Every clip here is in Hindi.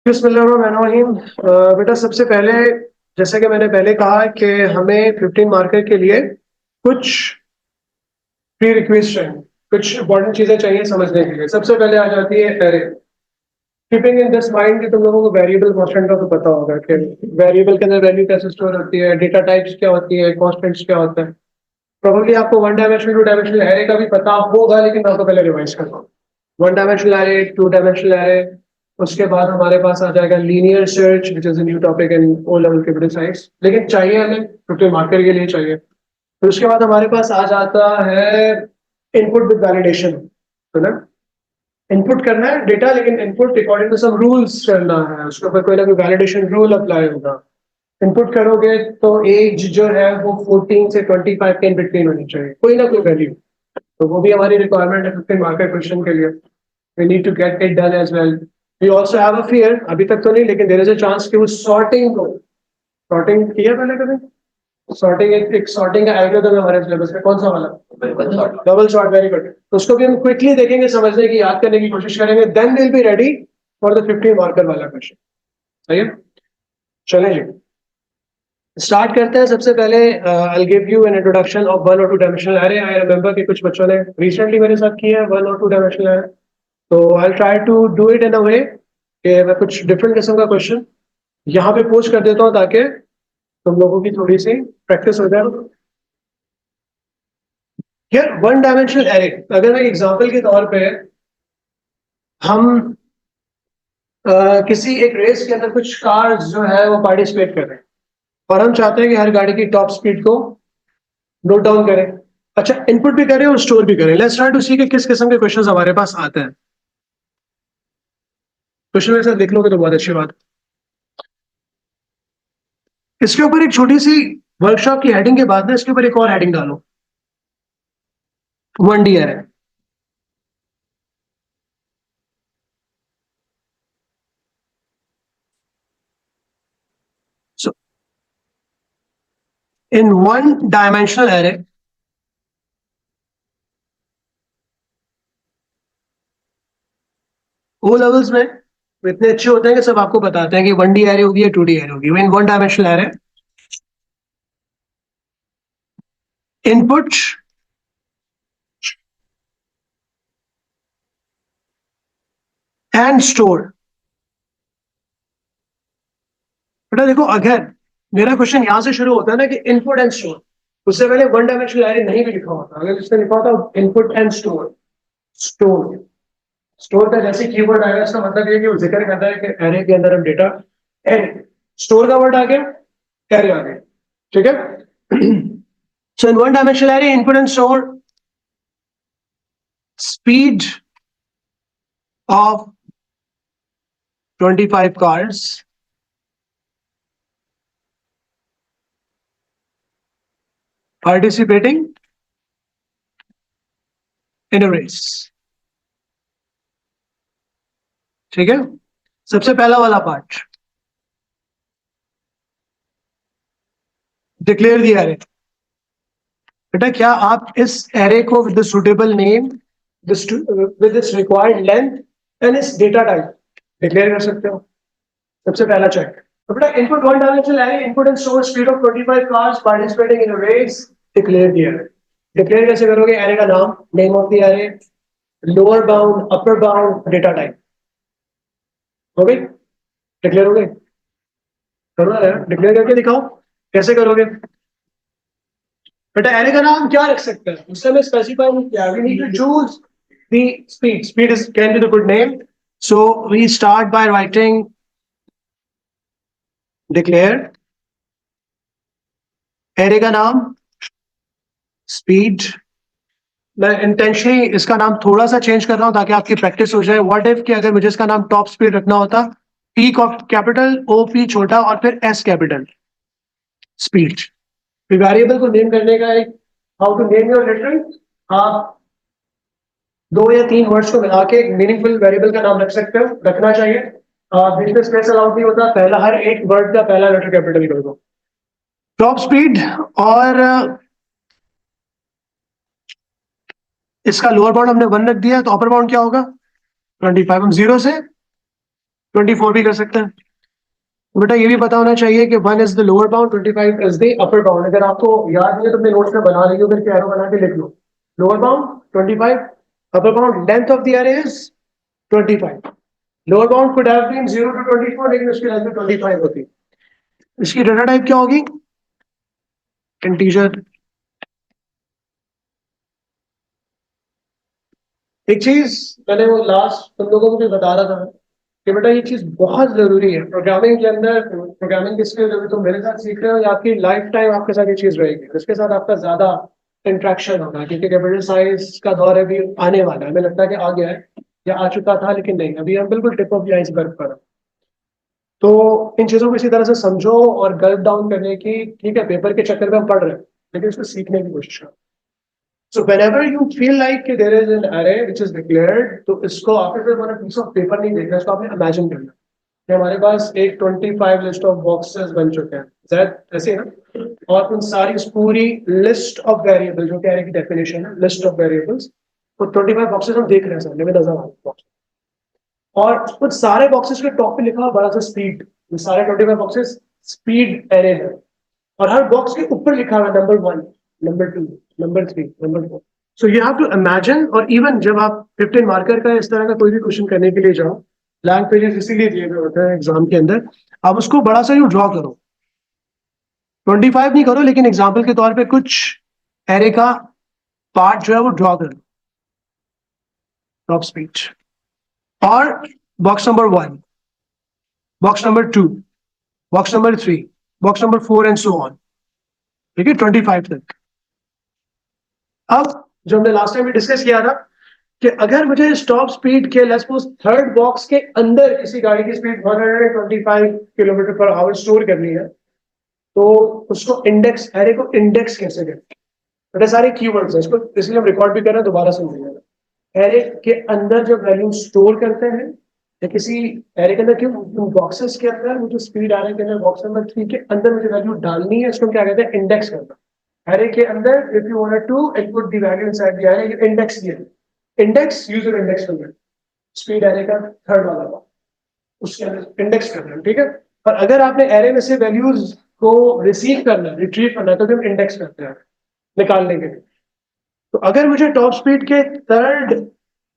बिस्मिल्लाहिर्रहमानिर्रहीम। बेटा सबसे पहले जैसे कि मैंने पहले कहा कि हमें 15 मार्कर के लिए कुछ प्री रिक्वेस्ट चाहिए, कुछ इंपॉर्टेंट चीजें चाहिए समझने के लिए। सबसे पहले आ जाती है array. Keeping in this mind कि तुम लोगों को वेरिएबल कांस्टेंट का तो पता होगा कि वेरिएबल के अंदर वैल्यू कैसे स्टोर होती है, डेटा टाइप्स क्या होती है, कांस्टेंट्स क्या होता है। प्रोबेबली आपको one dimensional to dimensional array का भी पता होगा, लेकिन मैं आपको पहले रिवाइज करता हूँ। One dimensional array, two dimensional array, उसके बाद हमारे पास आ जाएगा linear search which is a new topic in O level computer science, लेकिन चाहिए हमें क्योंकि मार्कर के लिए चाहिए। फिर उसके बाद हमारे पास आ जाता है इनपुट विद वैलिडेशन, है ना। इनपुट करना है डेटा, लेकिन input according to some rules करना है, उसके ऊपर कोई ना कोई वैलिडेशन रूल अप्लाई होगा। इनपुट करोगे तो एज जो है वो 14 से 25 के बिटवीन होनी चाहिए, कोई ना कोई वैल्यू। तो वो भी हमारी रिक्वायरमेंट है 15 मार्कर क्वेश्चन के लिए। We need to get it done as well. We also have a fear, अभी तक तो नहीं लेकिन देयर इज अ चांस कि वो सॉर्टिंग को, सॉर्टिंग किया पहले कभी? सॉर्टिंग एक सॉर्टिंग का एल्गोरिथम है हमारे सिलेबस में, कौन सा वाला? Double sort, very good. तो उसको भी हम क्विकली देखेंगे, समझने की, याद करने की कोशिश करेंगे, then will be ready for the 15 marker वाला क्वेश्चन। सही है, चलेंगे स्टार्ट करते हैं। सबसे पहले I give you an introduction of one और two dimensional array. I remember कि कुछ बच्चों ने रिसेंटली मेरे साथ किया है वन और टू डायमेंशनल एरे, तो I try to do it in a way कि मैं कुछ डिफरेंट किस्म का क्वेश्चन यहाँ पे पोस्ट कर देता हूँ ताकि तुम लोगों की थोड़ी सी प्रैक्टिस हो जाए। यार वन डायमेंशनल एरे, अगर मैं एग्जांपल के तौर पे हम किसी एक रेस के अंदर कुछ कार्स जो है वो पार्टिसिपेट कर रहे हैं और हम चाहते हैं कि हर गाड़ी की टॉप स्पीड को नोट डाउन करें। अच्छा, इनपुट भी करें और स्टोर भी करें। लेट्स ट्राई टू सी कि किस किस्म के क्वेश्चंस हमारे पास आते हैं। क्वेश्चन मेरे साथ लिख लोगे तो बहुत अच्छी बात। इसके ऊपर एक छोटी सी वर्कशॉप की हेडिंग के बाद ना इसके ऊपर एक और हेडिंग डालो, one D array. So in one dimensional array, O levels में इतने अच्छे होते हैं कि सब आपको बताते हैं कि वन डी एरे होगी या टू डी एरे होगी। इन one dimensional array, input and store. बेटा देखो, अगर मेरा क्वेश्चन यहां से शुरू होता है ना कि इनपुट एंड स्टोर, उससे पहले वन डायमेंशनल एरे नहीं भी लिखा होता। अगर इसमें लिखा होता input and store, store, store का जैसे कीवर्ड आएगा इसका मतलब ये कि वो जिक्र करता है कि एरे के अंदर हम डेटा, एरे, स्टोर का वर्ड आ गया, एरे आ गया। ठीक है। So in one dimensional array, input and store, speed of 25 cars participating in a race। ठीक है, सबसे पहला वाला पार्ट, डिक्लेयर दिया एरे। बेटा क्या आप इस एरे को with the suitable name, with its required length and इस डेटा टाइप डिक्लेयर कर सकते हो? सबसे पहला चेक। तो बेटा input one dimensional array, input and store, speed of 25 cars participating in a race, declare दिया है। डिक्लेयर कैसे करोगे? एरे का नाम, name of the array, lower bound, upper bound, data type. हो गई? डिक्लेयर हो गई? करो ना यार, डिक्लेयर करके दिखाओ कैसे करोगे। बेटा एरे का नाम क्या रख सकते हैं उससे हमें स्पेसिफाई नहीं किया। We need to choose the speed, speed is can be the good name. So we start by writing declare, array का नाम स्पीड। मैं इंटेंशनली इसका नाम थोड़ा सा चेंज कर रहा हूं ताकि आपकी प्रैक्टिस हो जाए। व्हाट इफ कि अगर मुझे इसका नाम टॉप स्पीड रखना होता, पी कैपिटल, ओ पी छोटा और फिर एस कैपिटल, स्पीड। वेरिएबल को नेम करने का एक how to name your reference, आप दो या तीन वर्ड्स को मिला के एक मीनिंगफुल वेरिएबल का नाम रख सकते हो, रखना चाहिए। बीच में स्पेस अलाउड नहीं होता, पहला हर एक वर्ड का पहला लेटर कैपिटल कर दो। टॉप स्पीड और इसका लोअर बाउंड हमने वन रख दिया, तो अपर बाउंड क्या होगा? 25। हम जीरो से 24 भी कर सकते हैं। बेटा ये भी पता होना चाहिए कि 1 is the lower bound, 25 is the upper bound. अगर आपको याद नहीं है तो अपने नोट्स में बना लीजिए, फिर एरो बना के लिख लो। Lower bound 25, upper bound length of the array is 25। Lower bound could have been 0 to 24, लेकिन उसकी वैल्यू 25 होती। इसकी डाटा टाइप क्या होगी? इंटीजर। एक चीज मैंने वो लास्ट तुम लोगों को भी बता रहा था कि बेटा ये चीज बहुत जरूरी है प्रोग्रामिंग के अंदर। प्रोग्रामिंग के स्किल अभी तुम मेरे साथ सीख रहे हो, या आपकी लाइफ टाइम आपके साथ ये चीज रहेगी, उसके साथ आपका ज्यादा इंट्रैक्शन होगा, क्योंकि कैपिटल साइज का दौर अभी आने वाला है। हमें लगता है कि आ गया है या आ चुका था, लेकिन नहीं, अभी हम बिल्कुल टिप ऑफ द आइसबर्ग पर हैं। तो इन चीजों को इसी तरह से समझो और गल्प डाउन करने की, ठीक है पेपर के चक्कर में हम पढ़ रहे हैं, लेकिन इसको सीखने की कोशिश करो। So whenever you feel like there is an array which is declared, तो इसको आपने सिर्फ on a piece of paper नहीं देखना, इसको आपने imagine करना कि हमारे पास एक 25 लिस्ट ऑफ बॉक्सेस बन चुके हैं, शायद ऐसे ना, और उन सारी इस पूरी लिस्ट ऑफ वेरिएबल जो कि array की डेफिनेशन है, लिस्ट ऑफ वेरिएबल्स, वो 25 बॉक्सेस हम देख रहे हैं सामने में, नजर आ रहे हैं। और कुछ सारे बॉक्सेस के टॉप पे लिखा हुआ बड़ा सा स्पीड, ये सारे 25 बॉक्सेस स्पीड एरे है, और हर बॉक्स के ऊपर लिखा हुआ number 1, number 2, number 3, number 4। So you have to imagine. और इवन जब आप 15 मार्कर का इस तरह का कोई भी क्वेश्चन करने के लिए जाओ, ब्लैंक पेजेस इसीलिए दिए गए होते हैं एग्जाम के अंदर, आप उसको बड़ा सा यू ड्रॉ करो। 25 नहीं करो, लेकिन एग्जाम्पल के तौर पे कुछ एरे का पार्ट जो है वो ड्रॉ करो, टॉप स्पीड। और box number 1, box number 2, box number 3, box number 4 and so on. ठीक है, 25 तक। अब जो हमने लास्ट टाइम भी डिस्कस किया था कि अगर मुझे स्टॉप स्पीड के लेट्स सपोज थर्ड बॉक्स के अंदर किसी गाड़ी की speed 125 kilometre per hour store करनी है, तो उसको इंडेक्स, एरे को इंडेक्स कैसे करें? बेटा सारे कीवर्ड्स हैं, इसको इसलिए हम रिकॉर्ड भी कर रहे हैं, दोबारा समझिएगा। एरे के अंदर जब वैल्यू स्टोर करते हैं, या किसी एरे के अंदर क्यों बॉक्सेस के अंदर मुझे स्पीड एरे के अंदर बॉक्स नंबर 3 के अंदर मुझे वैल्यू डालनी है, इसको हम क्या कहते हैं? इंडेक्स करना। एरे के अंदर if you wanted to input the value inside the array, you index दिया, इंडेक्स यूजर इंडेक्स करना, स्पीड एरे का थर्ड वाला पार्ट, उसके अंदर इंडेक्स करना, ठीक है। और अगर आपने एरे में से वैल्यूज को रिसीव करना, रिट्रीव करना, तो हम इंडेक्स करते हैं निकालने के लिए। तो अगर मुझे टॉप स्पीड के थर्ड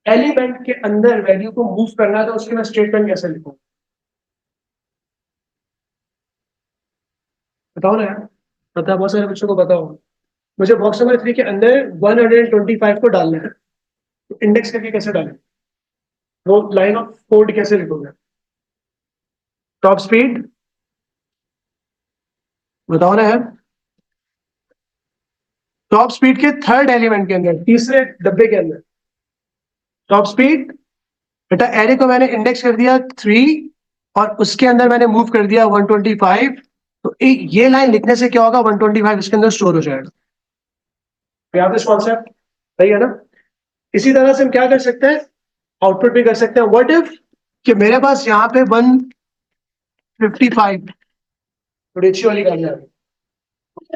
एलिमेंट के अंदर वैल्यू को मूव करना है, तो उसके मैं स्टेटमेंट कैसे लिखूं? बताओ ना यार, पता है बहुत सारे बच्चों को पता होगा। मुझे बॉक्स नंबर 3 के अंदर 125 को डालना है, तो इंडेक्स करके कैसे डालें? वो लाइन ऑफ कोड कैसे लिखोगे? टॉप स्पीड, बताओ ना यार। टॉप स्पीड के थर्ड एलिमेंट के अंदर, तीसरे डब्बे के अंदर टॉप स्पीड। बेटा एरे को मैंने इंडेक्स कर दिया 3, और उसके अंदर मैंने मूव कर दिया 125। तो ये लाइन लिखने से क्या होगा? 125 इसके अंदर स्टोर हो जाएगा। दिस कॉन्सेप्ट सही है ना? इसी तरह से हम क्या कर सकते हैं? आउटपुट भी कर सकते हैं। व्हाट इफ कि मेरे पास यहाँ पे 155 थोड़ी अच्छी वाली गाड़ी आ रही है,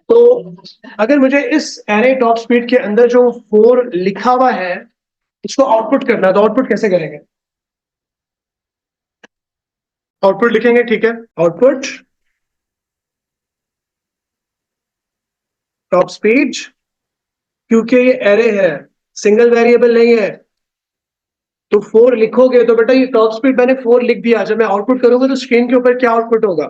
तो अगर मुझे इस एरे टॉप स्पीड के अंदर जो 4 लिखा हुआ है, इसको आउटपुट करना है, तो आउटपुट कैसे करेंगे? आउटपुट लिखेंगे, ठीक है, आउटपुट टॉप स्पीड। क्योंकि ये एरे है, सिंगल वेरिएबल नहीं है, तो 4 लिखोगे तो बेटा ये टॉप स्पीड मैंने 4 लिख दिया। जब मैं आउटपुट करूंगा तो स्क्रीन के ऊपर क्या आउटपुट होगा?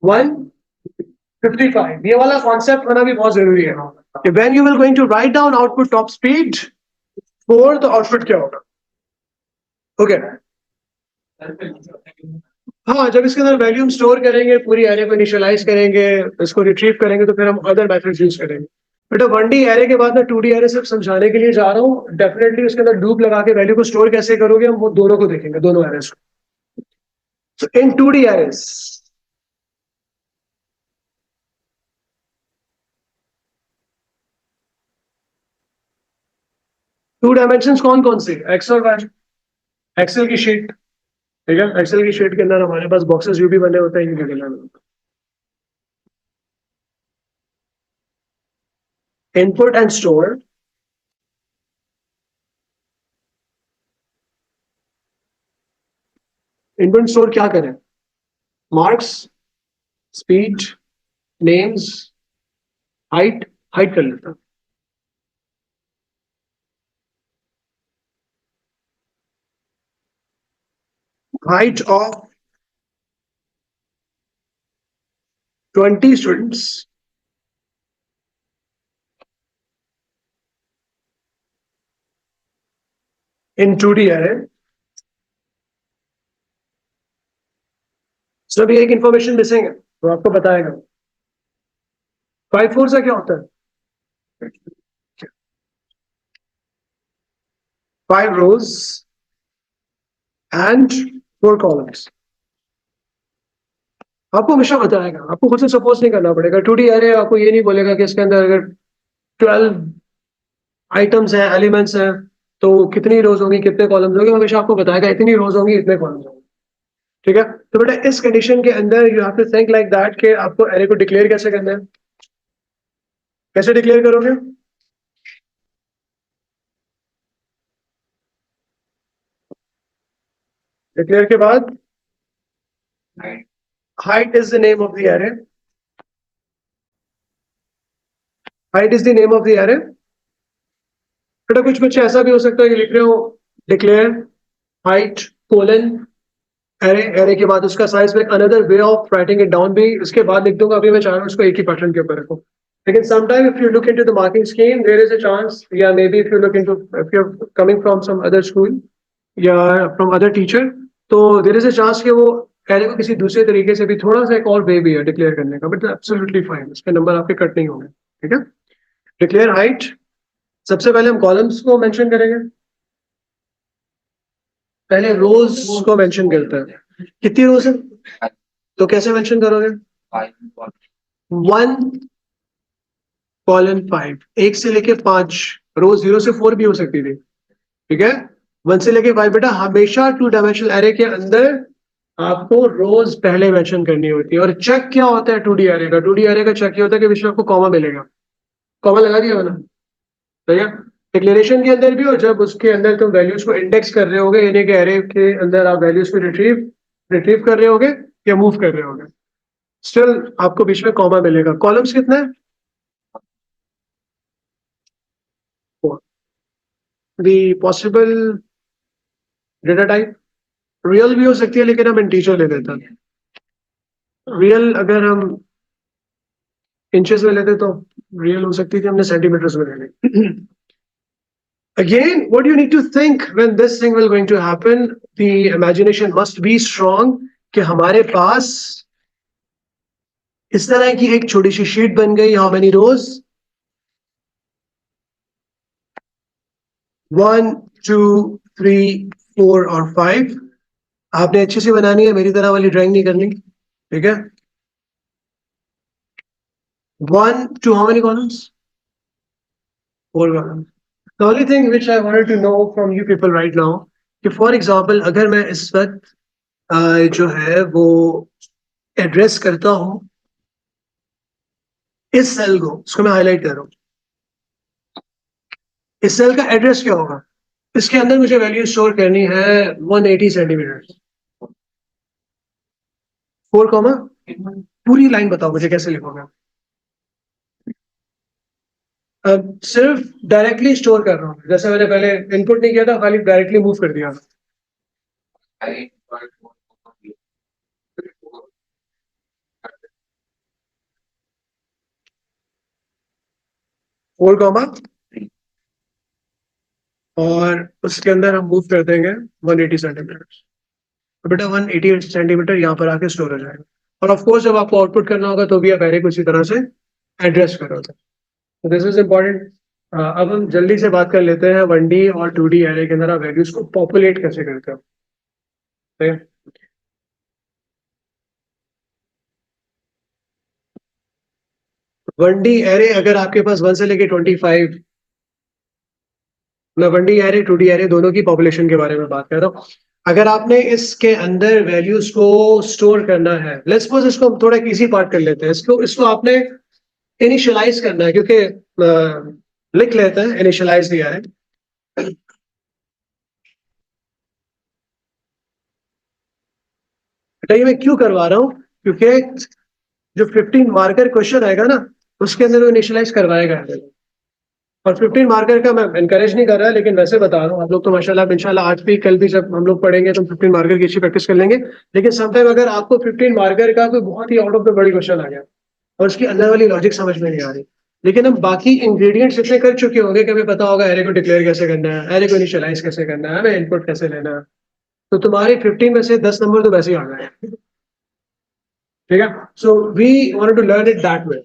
155। ये वाला कॉन्सेप्ट होना भी बहुत जरूरी है कि when you will going to write down output top speed 4, तो आउटपुट क्या होगा? Okay okay. हाँ, जब इसके अंदर वैल्यूम स्टोर करेंगे, पूरी एरे को इनिशियलाइज करेंगे, इसको रिट्रीव करेंगे, तो फिर हम अदर मेथड्स यूज करेंगे। बेटा 1D एरे के बाद मैं 2D एरे सिर्फ समझाने के लिए जा रहा हूँ। डेफिनेटली उसके अंदर लूप लगा के वैल्यू को स्टोर कैसे करोगे, हम वो दोनों को देखेंगे, दोनों एरेस को। So in 2D arrays, two dimension कौन कौन से? एक्स और वाई। एक्सेल की शीट, ठीक है, एक्सेल की शीट के अंदर हमारे पास बॉक्सेस जो भी बने होते हैं, इनके input and store, input store क्या करें? Marks, speed, names, height, height कर लेता, height of 20 students in 2D array. सो अभी एक इंफॉर्मेशन मिसिंग है, तो आपको बताएगा। 5 4 से क्या होता है? 5 rows and 4 columns. आपको हमेशा बताएगा, आपको खुद से सपोज नहीं करना पड़ेगा। 2D array आपको ये नहीं बोलेगा कि इसके अंदर अगर 12 आइटम्स हैं, एलिमेंट्स हैं, तो कितनी रोज होंगी, कितने कॉलम्स होंगे, हमेशा आपको बताएगा इतनी रोज होंगी, इतने कॉलम्स होंगे। ठीक है, तो बेटा इस कंडीशन के अंदर you have to think like that कि आपको एरे को डिक्लेयर कैसे करना है। कैसे डिक्लेयर करोगे? डिक्लेयर के बाद height is the name of the array. Height is the name of the array. बेटा कुछ बच्चे ऐसा भी हो सकता है कि लिख रहे हो declare height colon array, array के बाद उसका साइज में another way of writing it down भी इसके बाद लिख दूंगा। अभी मैं चाह रहा हूँ इसको एक ही पैटर्न के ऊपर रखो। लेकिन sometime if you look into the marking scheme there is a chance, या maybe if you look into, if you are coming from some other school या फ्रॉम अदर टीचर, तो देयर इज अ चांस कि वो एरे को किसी दूसरे तरीके से भी थोड़ा सा एक और वे भी है डिक्लेयर करने का, बट एब्सोल्युटली फाइन, उसके नंबर आपके कट नहीं होंगे। ठीक है, डिक्लेयर हाइट, सबसे पहले हम कॉलम्स को मेंशन करेंगे, पहले रोज को मेंशन करते हैं। कितनी रोज है? तो कैसे मेंशन करोगे? 1 कॉलन 5, 1 से लेके 5, रोज 0 से 4 भी हो सकती थी। ठीक है, 1 से लेके 5 बेटा हमेशा 2 डायमेंशनल एरे के अंदर आपको रोज पहले मेंशन करनी होती है। और चेक क्या होता है 2D एरे का? 2D एरे का चेक ये होता है कि बीच में आपको कॉमा मिलेगा। कॉमा लगा दिया मैंने, सही है। डिक्लेरेशन के अंदर भी, और जब उसके अंदर तुम वैल्यूज को इंडेक्स कर रहे होगे, यानी कि एरे के अंदर आप वैल्यूज को रिट्रीव रिट्रीव कर रहे होगे या मूव कर रहे होगे, स्टिल आपको बीच में कॉमा मिलेगा। कॉलम्स कितने हैं? दी पॉसिबल डेटा टाइप रियल भी हो सकती है, लेकिन हम इंटीजर ले लेते हैं। रियल अगर हम इंचेस में लेते तो रियल हो सकती थी, हमने सेंटीमीटर्स में ले ली। Again, what you need to think when this thing will going to happen, the imagination must be strong कि हमारे पास इस तरह की एक छोटी सी शीट बन गई। हाउ मेनी रोज? 1 2 3 4 और 5। आपने अच्छे से बनानी है, मेरी तरह वाली ड्राइंग नहीं करनी। ठीक है, 1 2 how many columns? 4 columns. The only thing which I wanted to know from you people right now कि फॉर एग्जाम्पल अगर मैं इस वक्त जो है वो एड्रेस करता हूं इस सेल को, उसको मैं हाईलाइट कर रहा हूं, इस सेल का एड्रेस क्या होगा? इसके अंदर मुझे वैल्यू स्टोर करनी है 180 सेंटीमीटर। 4 कॉमा, पूरी लाइन बताओ मुझे कैसे लिखोगे? अब सिर्फ डायरेक्टली स्टोर कर रहा हूँ, जैसे मैंने पहले इनपुट नहीं किया था, खाली डायरेक्टली मूव कर दिया। 4 कॉमा, और उसके अंदर हम मूव कर देंगे 180 सेंटीमीटर। तो बेटा 180 सेंटीमीटर यहाँ पर आके स्टोर हो जाएगा। और ऑफ कोर्स जब आपको आउटपुट करना होगा तो भी आप एरे को इसी तरह से एड्रेस करोगे। तो दिस इज इम्पोर्टेंट। अब हम जल्दी से बात कर लेते हैं 1D और 2D एरे के अंदर आप वैल्यूज को पॉपुलेट कैसे करते हो। ठीक है, 1D एरे अगर आपके पास 1 से लेके 25, मैं 1D एरे 2D एरे दोनों की पॉपुलेशन के बारे में बात कर रहा हूँ। अगर आपने इसके अंदर वैल्यूज को स्टोर करना है, लेट्स सपोज इसको हम थोड़ा इजी पार्ट कर लेते हैं, इसको इसको आपने इनिशियलाइज करना है, क्योंकि लिख लेते हैं इनिशियलाइज दिया है। बताइए मैं क्यों करवा रहा हूँ, क्योंकि जो 15 मार्कर क्वेश्चन आएगा ना उसके अंदर वो इनिशियलाइज करवाएगा। और 15 मार्कर का मैं एनकरेज नहीं कर रहा, लेकिन वैसे बता रहा हूँ, आप लोग तो माशाल्लाह इंशाल्लाह आज भी कल भी जब हम लोग पढ़ेंगे तो 15 मार्कर की अच्छी प्रैक्टिस कर लेंगे। लेकिन समटाइम अगर आपको 15 मार्कर का कोई बहुत ही आउट ऑफ द बड़ी क्वेश्चन आ गया और उसकी अंदर वाली लॉजिक समझ में नहीं आ रही, लेकिन हम बाकी इंग्रेडिएंट्स इतने कर चुके होंगे कि हमें पता होगा एरे को डिक्लेयर कैसे करना है, एरे को इनिशियलाइज कैसे करना है, हमें इनपुट कैसे लेना है, तो तुम्हारे 15 में से 10 नंबर तो वैसे ही आ गए। ठीक है, so we want to learn it that way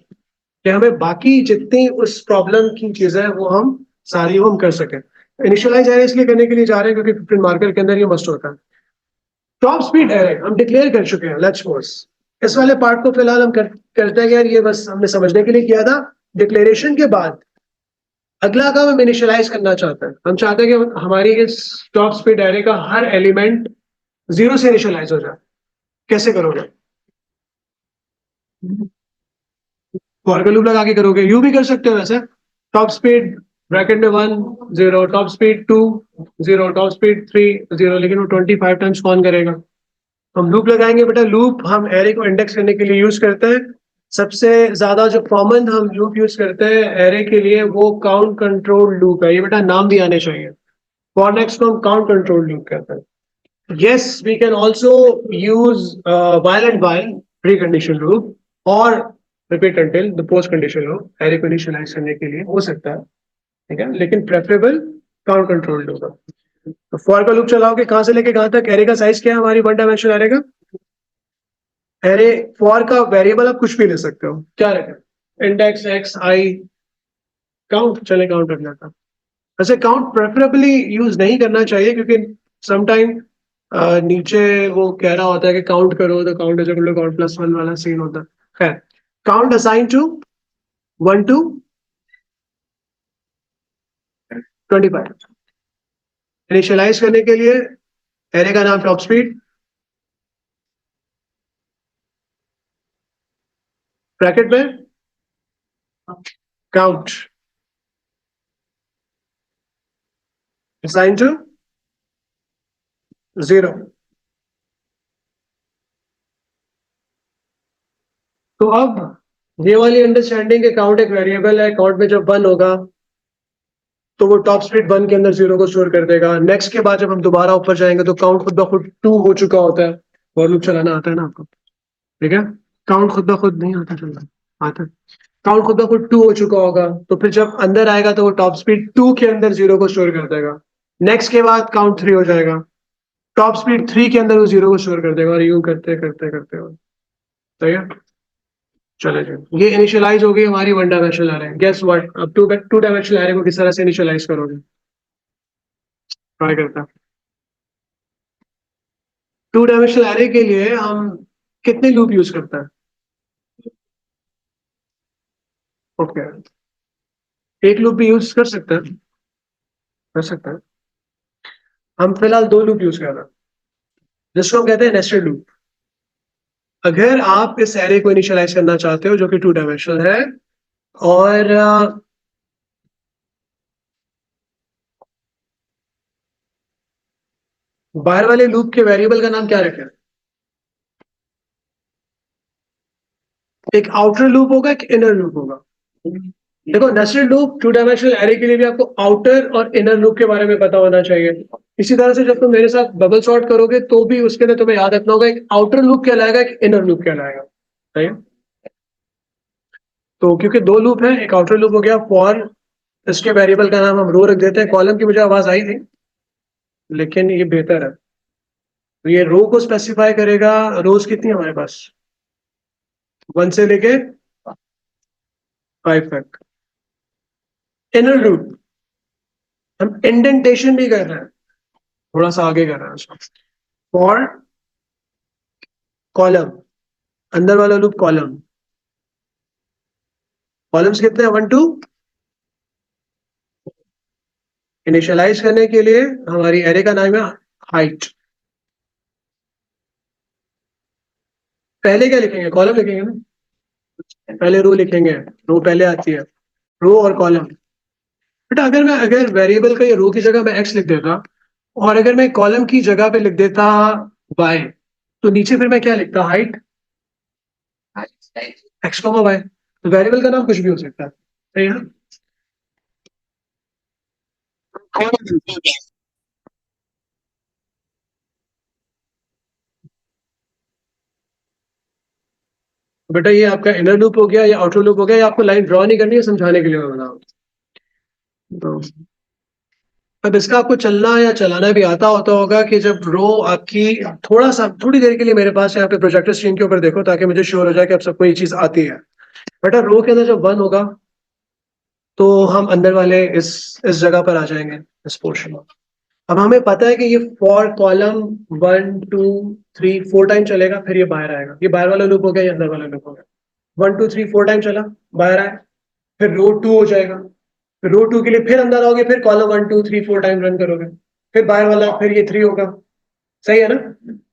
कि हमें बाकी जितनी उस प्रॉब्लम की चीजें हैं वो हम सारी वो हम कर सकें। इनिशियलाइज एरे इसलिए करने के लिए जा रहे हैं क्योंकि 15 मार्कर के अंदर ये मस्ट होता है। टॉप स्पीड एरे हम डिक्लेयर कर चुके हैं, लेट्स सपोज इस वाले पार्ट को फिलहाल हम करते हैं यार, ये बस हमने समझने के लिए किया था। डिक्लेरेशन के बाद अगला काम हम इनिशियलाइज करना चाहते हैं। हम चाहते हैं कि हमारी इस टॉप स्पीड एरे का हर एलिमेंट 0 से इनिशियलाइज हो जाए। कैसे करोगे? फॉर का लूप लगा के करोगे, यू भी कर सकते हो वैसे। टॉप स्पीड ब्रैकेट में 1 0, टॉप स्पीड 2 0, टॉप स्पीड 3 0, लेकिन वो 25 टाइम्स कौन करेगा? हम लूप लगाएंगे बेटा। लूप हम एरे को इंडेक्स करने के लिए यूज करते हैं। सबसे ज्यादा जो कॉमन हम लूप यूज करते हैं एरे के लिए वो काउंट कंट्रोल लूप है। ये बेटा नाम भी आने चाहिए। फॉर नेक्स्ट को हम काउंट कंट्रोल लूप कहते हैं। yes we can also use while and while precondition loop और repeat until the post condition loop array को इनिशियलाइज करने के लिए हो सकता है। ठीक है, लेकिन प्रेफरेबल काउंट कंट्रोल लूप है। तो फॉर का लूप चलाओगे कहां से लेके कहां तक? एरे का साइज क्या है हमारी वन डायमेंशनल एरे का? एरे फॉर का वेरिएबल आप कुछ भी ले सकते हो, क्या रखें? इंडेक्स एक्स आई काउंट, चले काउंट रख लेता। वैसे काउंट प्रेफरेबली यूज नहीं करना चाहिए क्योंकि समटाइम नीचे वो कह रहा होता है कि काउंट करो, तो count is equal to count plus one वाला सीन होता है। खैर, count assign to 1 to 25 initialize करने के लिए एरे का नाम टॉप स्पीड, ब्रैकेट में काउंट असाइन टू 0। तो अब ये वाली अंडरस्टैंडिंग के काउंट एक वेरिएबल है, काउंट में जब 1 होगा तो वो टॉप स्पीड 1 के अंदर 0 को स्टोर कर देगा। नेक्स्ट के बाद जब हम दोबारा ऊपर जाएंगे तो काउंट खुद ब खुद 2 हो चुका होता है। और लूप चलाना आता है ना आपको? ठीक है, काउंट खुद ब खुद नहीं आता चलना, आता है। काउंट खुद ब खुद 2 हो चुका होगा, तो फिर जब अंदर आएगा तो वो टॉप स्पीड 2 के अंदर 0 को स्टोर कर देगा। नेक्स्ट के बाद काउंट 3 हो जाएगा, टॉप स्पीड 3 के अंदर वो 0 को स्टोर कर देगा, और यूं करते करते करते हो। सही है, चले जी। ये इनिशियलाइज हो गई हमारी one dimensional array. Guess what, अब टू डायमेंशनल एरे को किस तरह से इनिशियलाइज करोगे? ट्राई करता है। टू डायमेंशनल एरे के लिए हम कितने लूप यूज करते हैं? ओके, एक लूप भी यूज कर सकते हैं, कर सकते हैं। हम फिलहाल 2 लूप यूज कर रहे हैं जिसको हम कहते हैं नेस्टेड लूप। अगर आप इस एरे को इनिशियलाइज करना चाहते हो जो कि 2 डायमेंशनल है, और बाहर वाले लूप के वेरिएबल का नाम क्या रखें? एक आउटर लूप होगा, एक इनर लूप होगा। देखो, नेस्टेड लूप 2 डायमेंशनल एरे के लिए भी आपको आउटर और इनर लूप के बारे में पता होना चाहिए। इसी तरह से जब तुम मेरे साथ बबल सॉर्ट करोगे तो भी उसके लिए तुम्हें याद रखना होगा, एक आउटर लूप कहलाएगा, एक इनर लूप कहलाएगा। सही है, तो क्योंकि 2 लूप है, एक आउटर लूप हो गया फॉर, इसके वेरिएबल का नाम हम रो रख देते हैं। कॉलम की मुझे आवाज आई थी लेकिन ये बेहतर है, तो ये रो को स्पेसिफाई करेगा। रोज कितनी है हमारे पास? 1 से लेके 5 तक। इनर लूप हम इंडेंटेशन भी कर रहे हैं, थोड़ा सा आगे कर रहे हैं। फॉर कॉलम, अंदर वाला लूप कॉलम, कॉलम्स कितने हैं? 1 2। इनिशियलाइज करने के लिए हमारी एरे का नाम है हाइट। पहले क्या लिखेंगे? कॉलम लिखेंगे ना, पहले रो लिखेंगे। रो पहले आती है, रो और कॉलम। बेटा अगर वेरिएबल का ये रो की जगह मैं एक्स लिख देता और अगर मैं कॉलम की जगह पे लिख देता वाई, तो नीचे फिर मैं क्या लिखता, हाइट एक्स कॉमा वाई, तो वेरिएबल का नाम कुछ भी हो सकता है, सही है ना? तो बेटा ये आपका इनर लूप हो गया या आउटर लूप हो गया, या आपको लाइन ड्रॉ नहीं करनी है, समझाने के लिए मैं बना रहा हूं। तो अब इसका आपको चलना या चलाना भी आता होता होगा कि जब रो आपकी, थोड़ा सा थोड़ी देर के लिए मेरे पास यहाँ पे प्रोजेक्टर स्क्रीन के ऊपर देखो ताकि मुझे श्योर हो जाए कि अब सबको ये चीज आती है। बेटा रो के अंदर जब 1 होगा तो हम अंदर वाले इस जगह पर आ जाएंगे, इस पोर्शन में। अब हमें पता है कि ये फॉर कॉलम 1 2 3 4 टाइम चलेगा, फिर ये बाहर आएगा। ये बाहर वाला लूप हो गया, ये अंदर वाला लूप हो गया। 1 2 3 4 टाइम चला, बाहर आया, फिर रो 2 हो जाएगा। फिर रो 2 के लिए फिर अंदर आओगे, फिर कॉलम 1 2 3 4 टाइम रन करोगे, फिर बाहर वाला, फिर ये 3 होगा। सही है ना?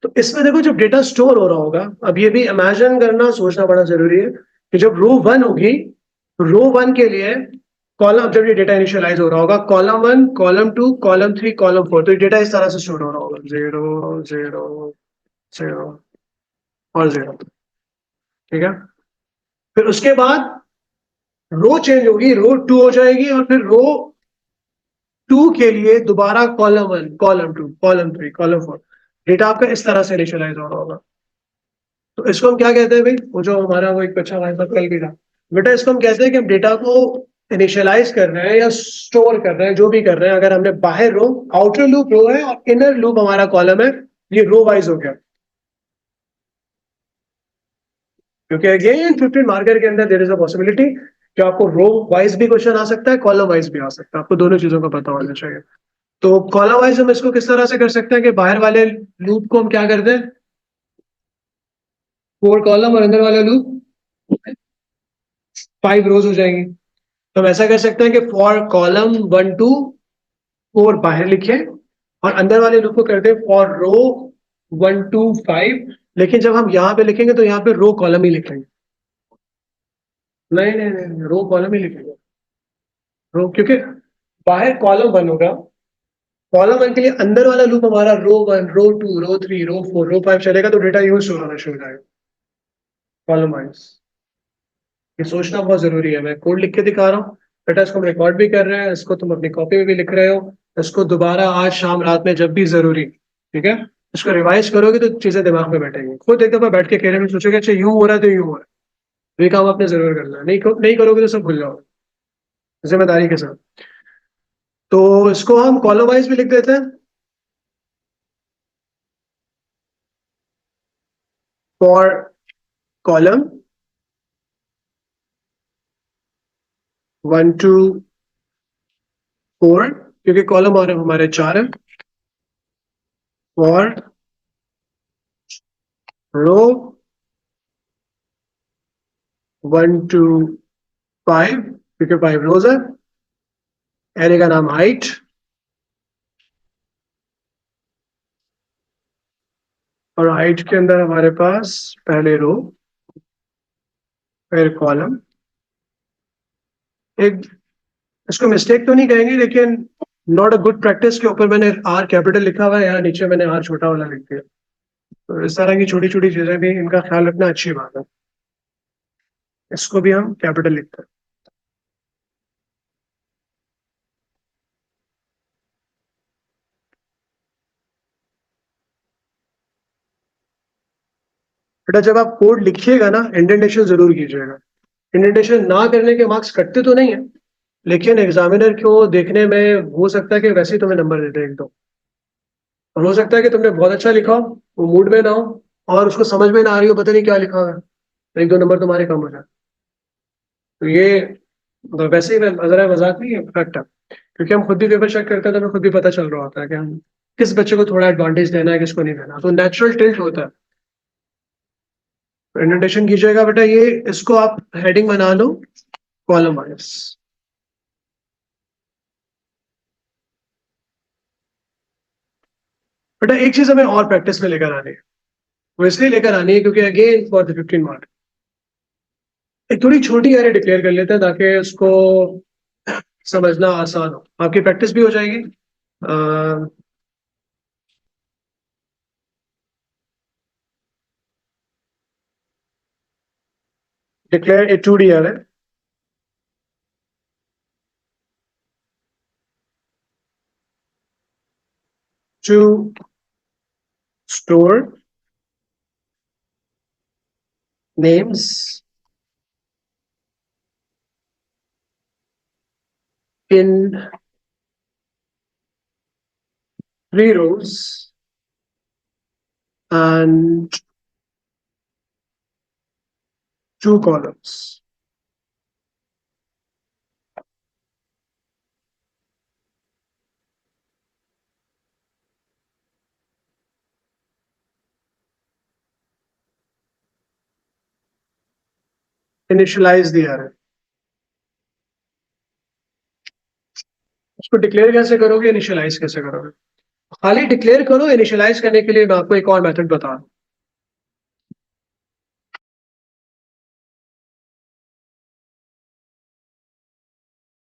तो इसमें देखो जब डेटा स्टोर हो रहा होगा, अब ये भी इमेजिन करना, सोचना बड़ा जरूरी है कि जब रो 1 होगी, रो 1 के लिए कॉलम, जब ये डेटा इनिशियलाइज हो रहा होगा, कॉलम 1 कॉलम 2 कॉलम 3 कॉलम 4, तो ये डेटा इस तरह से स्टोर हो रहा होगा, 0 0 0 और 0। ठीक है? फिर उसके बाद रो चेंज होगी, रो 2 हो जाएगी, और फिर रो 2 के लिए दोबारा column 1 column 2 column 3 column 4, data आपका इस तरह से इनिशियलाइज हो रहा होगा। तो इसको हम क्या कहते हैं भाई, वो जो हमारा वो एक बच्चा हमारे साथ कल भी था, बेटा इसको हम कहते हैं कि हम डेटा को इनिशियलाइज कर रहे हैं या स्टोर कर रहे हैं, जो भी कर रहे हैं। अगर हमने बाहर रो, आउटर लूप रो है और इनर लूप हमारा कॉलम है, ये रो वाइज हो गया। क्योंकि अगेन 15 मार्कर के अंदर देयर इज अ पॉसिबिलिटी कि आपको रो वाइज भी क्वेश्चन आ सकता है, कॉलम वाइज भी आ सकता है, आपको दोनों चीजों का पता होना चाहिए। तो कॉलम वाइज हम इसको किस तरह से कर सकते हैं कि बाहर वाले लूप को हम क्या कर दें, 4 कॉलम, और अंदर वाला लूप 5 रोज हो जाएंगी। तो हम ऐसा कर सकते हैं कि फॉर कॉलम 1 2 4 बाहर लिखे, और अंदर वाले लूप को कर दे फॉर रो 1 2 5। लेकिन जब हम यहाँ पे लिखेंगे तो यहाँ पे रो कॉलम ही लिखेंगे, नहीं नहीं नहीं, रो कॉलम ही लिखेंगे। रो, क्योंकि बाहर कॉलम 1 होगा, कॉलम 1 के लिए अंदर वाला लूप हमारा रो 1 रो 2 रो 3 रो 4 रो 5 चलेगा, तो डेटा यूज होना शुरू हो जाएगा कॉलम वाइज। ये सोचना बहुत जरूरी है। मैं कोड लिख के दिखा रहा हूँ, बेटा इसको हम रिकॉर्ड भी कर रहे हैं, इसको तुम अपनी कॉपी में भी लिख रहे हो, इसको दोबारा आज शाम रात में जब भी जरूरी, ठीक है, इसको रिवाइज करोगे तो चीजें दिमाग में बैठेंगी। खुद एक दफा बैठ के कह रहे में सोचोगे अच्छा यूं हो रहा है तो यूं हो रहा है, तो ये काम आपने जरूर करना है। नहीं करोगे तो सब भूल जाओगे, जिम्मेदारी के साथ। तो इसको हम कॉलम वाइज भी लिख देते हैं, फॉर कॉलम 1 2 4, क्योंकि कॉलम और हमारे 4 है, फॉर रो 1 2 5, क्योंकि 5 रोज है। एरे का नाम हाइट, और हाइट के अंदर हमारे पास पहले रो, फिर कॉलम। एक, इसको मिस्टेक तो नहीं कहेंगे, लेकिन नॉट अ गुड प्रैक्टिस के ऊपर मैंने आर कैपिटल लिखा हुआ है, यहाँ नीचे मैंने आर छोटा वाला लिख दिया। तो इस तरह की छोटी छोटी चीजें भी, इनका ख्याल रखना अच्छी बात है। इसको भी हम कैपिटल लिखते हैं। बेटा जब आप कोड लिखिएगा ना, इंडेंटेशन जरूर कीजिएगा। इंडेंटेशन ना करने के मार्क्स कटते तो नहीं है, लेकिन एग्जामिनर को देखने में हो सकता है कि वैसे ही तुम्हें नंबर दे दे एक दो, और हो सकता है कि तुमने बहुत अच्छा लिखा हो, वो मूड में ना हो, और उसको समझ में ना आ रही हो, पता नहीं क्या लिखा हुआ है, तो 1 2 नंबर तुम्हारे कम हो जाए। तो ये तो वैसे ही जरा मजाक नहीं है, फैक्ट है। क्योंकि हम खुद भी पेपर चेक करते हैं तो हमें खुद भी पता चल रहा होता है कि हम किस बच्चे को थोड़ा एडवांटेज देना है, किसको नहीं देना, तो नेचुरल टिल्ट होता है। प्रेजेंटेशन कीजिएगा बेटा, ये इसको आप हेडिंग बना लो, कॉलम वाइज। बेटा एक चीज हमें और प्रैक्टिस में लेकर आनी है, वो इसलिए लेकर आनी है क्योंकि अगेन फॉर द 15 मार्क एक थोड़ी छोटी एरे डिक्लेयर कर लेते हैं ताकि उसको समझना आसान हो, आपकी प्रैक्टिस भी हो जाएगी। डिक्लेयर ए टू डी अरे to store names in three rows and two columns. Initialize the array. उसको डिक्लेयर कैसे करोगे, इनिशियलाइज कैसे करोगे? खाली डिक्लेयर करो, इनिशियलाइज करने के लिए मैं आपको एक और मेथड बता रहा हूं।